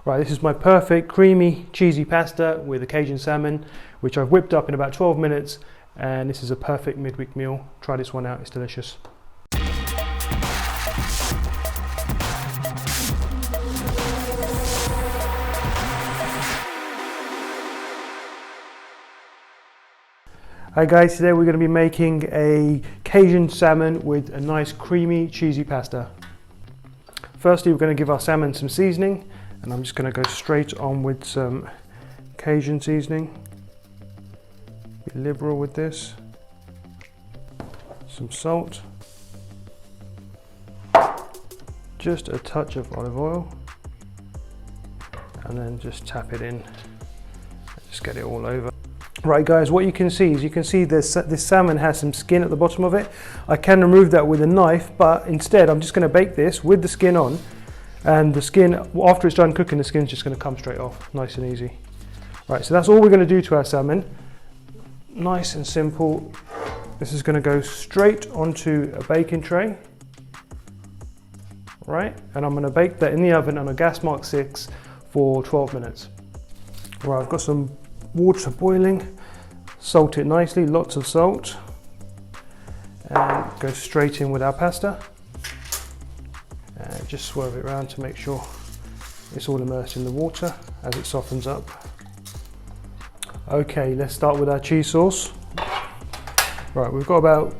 Right, this is my perfect creamy cheesy pasta with a Cajun salmon, which I've whipped up in about 12 minutes, and this is a perfect midweek meal. Try this one out, it's delicious. Hi guys, today we're going to be making a Cajun salmon with a nice creamy cheesy pasta. Firstly, we're going to give our salmon some seasoning, and I'm just going to go straight on with some Cajun seasoning. Be liberal with this. Some salt. Just a touch of olive oil. And then just tap it in. Just get it all over. Right guys, what you can see is this salmon has some skin at the bottom of it. I can remove that with a knife, but instead I'm just going to bake this with the skin on, and the skin, after it's done cooking, the skin's just going to come straight off, nice and easy. Right, so that's all we're going to do to our salmon. Nice and simple. This is going to go straight onto a baking tray. Right, and I'm going to bake that in the oven on a gas mark 6 for 12 minutes. Right, I've got some water boiling, salt it nicely, lots of salt, and go straight in with our pasta, and just swerve it around to make sure it's all immersed in the water as it softens up. Okay, let's start with our cheese sauce. Right, we've got about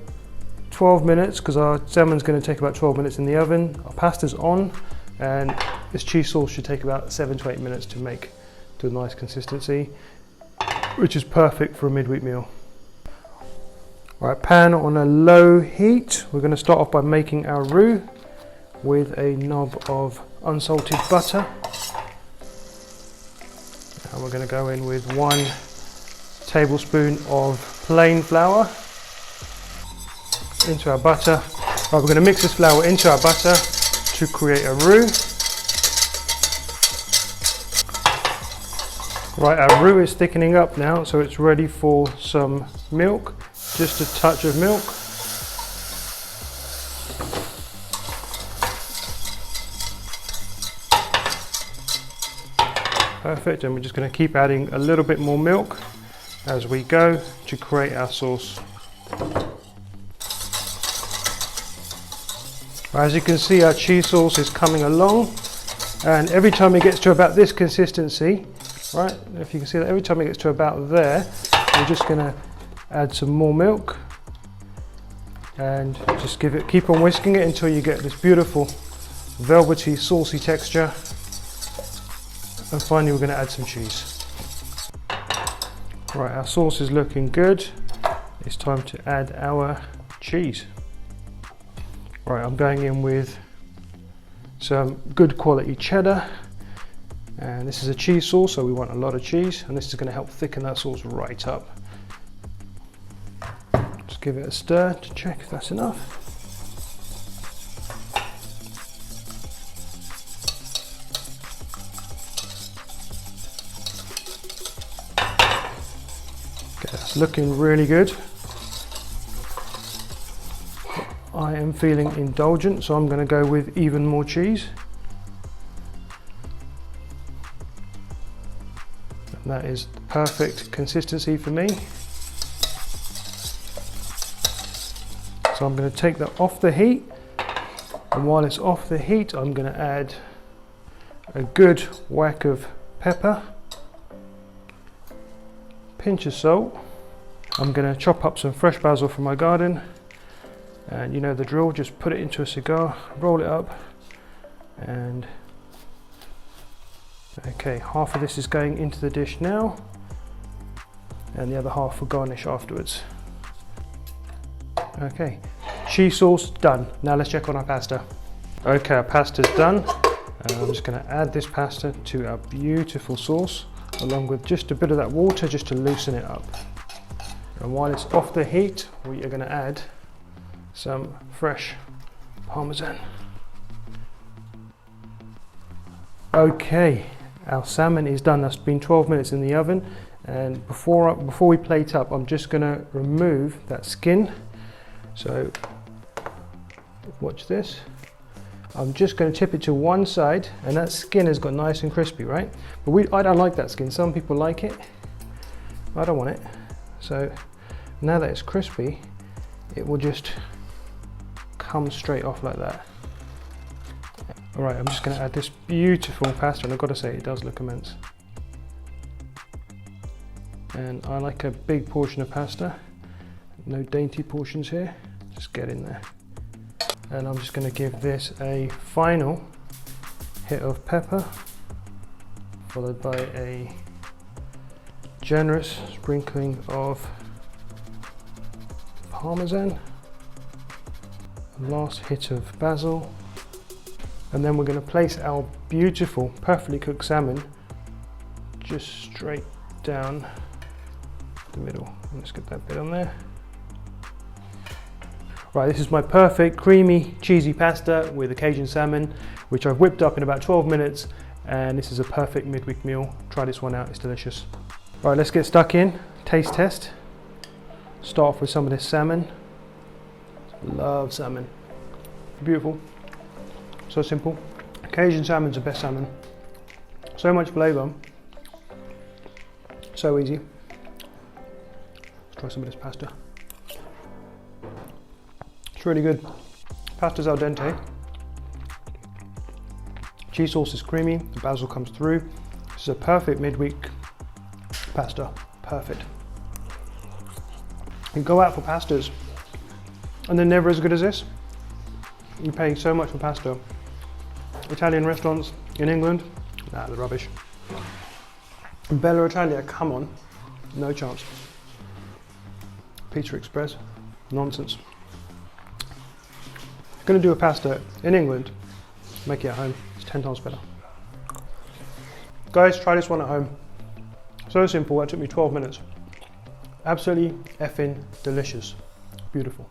12 minutes because our salmon's going to take about 12 minutes in the oven. Our pasta's on, and this cheese sauce should take about 7 to 8 minutes to make to a nice consistency, which is perfect for a midweek meal. Right, pan on a low heat. We're going to start off by making our roux with a knob of unsalted butter. And we're going to go in with 1 tablespoon of plain flour into our butter. Right, we're going to mix this flour into our butter to create a roux. Right, our roux is thickening up now, so it's ready for some milk, just a touch of milk. Perfect, and we're just going to keep adding a little bit more milk as we go to create our sauce. As you can see, our cheese sauce is coming along, and every time it gets to about this consistency, right, if you can see that every time it gets to about there, we're just going to add some more milk and just keep on whisking it until you get this beautiful velvety saucy texture, and finally we're going to add some cheese. Right, our sauce is looking good. It's time to add our cheese. Right, I'm going in with some good quality cheddar. And this is a cheese sauce, so we want a lot of cheese, and this is going to help thicken that sauce right up. Just give it a stir to check if that's enough. Okay, that's looking really good. I am feeling indulgent, so I'm going to go with even more cheese. That is the perfect consistency for me. So I'm going to take that off the heat, and while it's off the heat, I'm going to add a good whack of pepper, pinch of salt. I'm going to chop up some fresh basil from my garden, and you know the drill, just put it into a cigar, roll it up, and okay, half of this is going into the dish now, and the other half will garnish afterwards. Okay, cheese sauce done. Now let's check on our pasta. Okay, our pasta's done. I'm just going to add this pasta to our beautiful sauce, along with just a bit of that water just to loosen it up. And while it's off the heat, we are going to add some fresh Parmesan. Okay, our salmon is done. That's been 12 minutes in the oven, and before we plate up, I'm just going to remove that skin. So watch this. I'm just going to tip it to one side, and that skin has got nice and crispy, right? But I don't like that skin. Some people like it. I don't want it. So now that it's crispy, it will just come straight off like that. All right, I'm just going to add this beautiful pasta, and I've got to say it does look immense. And I like a big portion of pasta. No dainty portions here. Just get in there. And I'm just going to give this a final hit of pepper, followed by a generous sprinkling of Parmesan, a last hit of basil, and then we're going to place our beautiful, perfectly cooked salmon just straight down the middle. Let's get that bit on there. Right, this is my perfect creamy cheesy pasta with a Cajun salmon, which I've whipped up in about 12 minutes, and this is a perfect midweek meal. Try this one out, it's delicious. Right, let's get stuck in. Taste test. Start off with some of this salmon. Love salmon. Beautiful. So simple. Cajun salmon's the best salmon. So much flavour. So easy. Let's try some of this pasta. It's really good. Pasta's al dente. Cheese sauce is creamy, the basil comes through. This is a perfect midweek pasta. Perfect. You go out for pastas and they're never as good as this. You pay so much for pasta. Italian restaurants in England, nah, they're rubbish. Bella Italia, come on, no chance. Pizza Express, nonsense. If you're going to do a pasta in England, make it at home. It's 10 times better. Guys, try this one at home. So simple, that took me 12 minutes. Absolutely effing delicious. Beautiful.